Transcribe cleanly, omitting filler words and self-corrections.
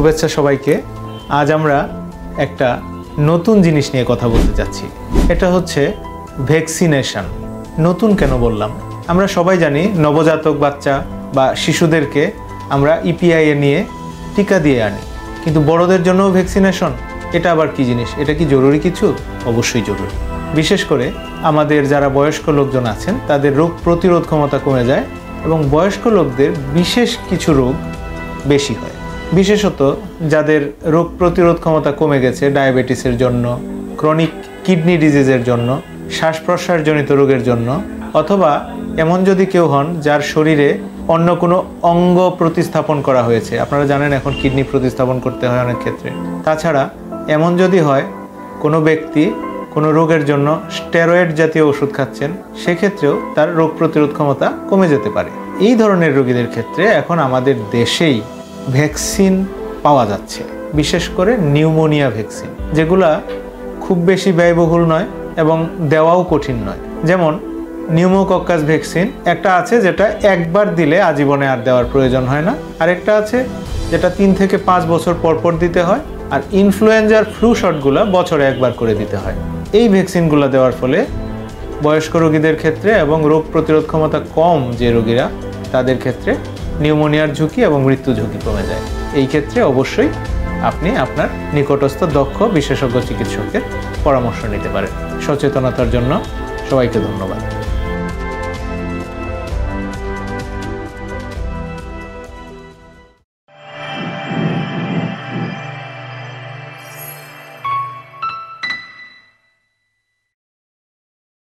শুভেচ্ছা সবাইকে। আজ আমরা একটা নতুন জিনিস নিয়ে কথা বলতে যাচ্ছি। এটা হচ্ছে ভ্যাকসিনেশন। নতুন কেন বললাম? আমরা সবাই জানি নবজাতক বাচ্চা বা শিশুদেরকে আমরা ইপিআই নিয়ে টিকা দিয়ে আনি, কিন্তু বড়দের জন্যও ভ্যাকসিনেশন, এটা আবার কি জিনিস? এটা কি জরুরি কিছু? অবশ্যই জরুরি। বিশেষ করে আমাদের যারা বয়স্ক লোকজন আছেন তাদের রোগ প্রতিরোধ ক্ষমতা কমে যায় এবং বয়স্ক লোকদের বিশেষ কিছু রোগ বেশি হয়। বিশেষত যাদের রোগ প্রতিরোধ ক্ষমতা কমে গেছে ডায়াবেটিসের জন্য, ক্রনিক কিডনি ডিজিজের জন্য, শ্বাস প্রশ্বাসজনিত রোগের জন্য, অথবা এমন যদি কেউ হন যার শরীরে অন্য কোনো অঙ্গ প্রতিস্থাপন করা হয়েছে। আপনারা জানেন এখন কিডনি প্রতিস্থাপন করতে হয় অনেক ক্ষেত্রে। তাছাড়া এমন যদি হয় কোনো ব্যক্তি কোনো রোগের জন্য স্টেরয়েড জাতীয় ওষুধ খাচ্ছেন, সেক্ষেত্রেও তার রোগ প্রতিরোধ ক্ষমতা কমে যেতে পারে। এই ধরনের রোগীদের ক্ষেত্রে এখন আমাদের দেশেই ভ্যাকসিন পাওয়া যাচ্ছে, বিশেষ করে নিউমোনিয়া ভ্যাকসিন, যেগুলা খুব বেশি ব্যয়বহুল নয় এবং দেওয়াও কঠিন নয়। যেমন নিউমোকক্কাস ভ্যাকসিন একটা আছে যেটা একবার দিলে আজীবনে আর দেওয়ার প্রয়োজন হয় না, আরেকটা আছে যেটা 3 থেকে 5 বছর পর পর দিতে হয়, আর ইনফ্লুয়েঞ্জার ফ্লু শটগুলো বছরে একবার করে দিতে হয়। এই ভ্যাকসিনগুলো দেওয়ার ফলে বয়স্ক রোগীদের ক্ষেত্রে এবং রোগ প্রতিরোধ ক্ষমতা কম যে রোগীরা তাদের ক্ষেত্রে নিউমোনিয়ার ঝুঁকি এবং মৃত্যু ঝুঁকি কমে যায়। এই ক্ষেত্রে অবশ্যই আপনি আপনার নিকটস্থ দক্ষ বিশেষজ্ঞ চিকিৎসকের পরামর্শ নিতে পারেন। সচেতনতার জন্য সবাইকে ধন্যবাদ।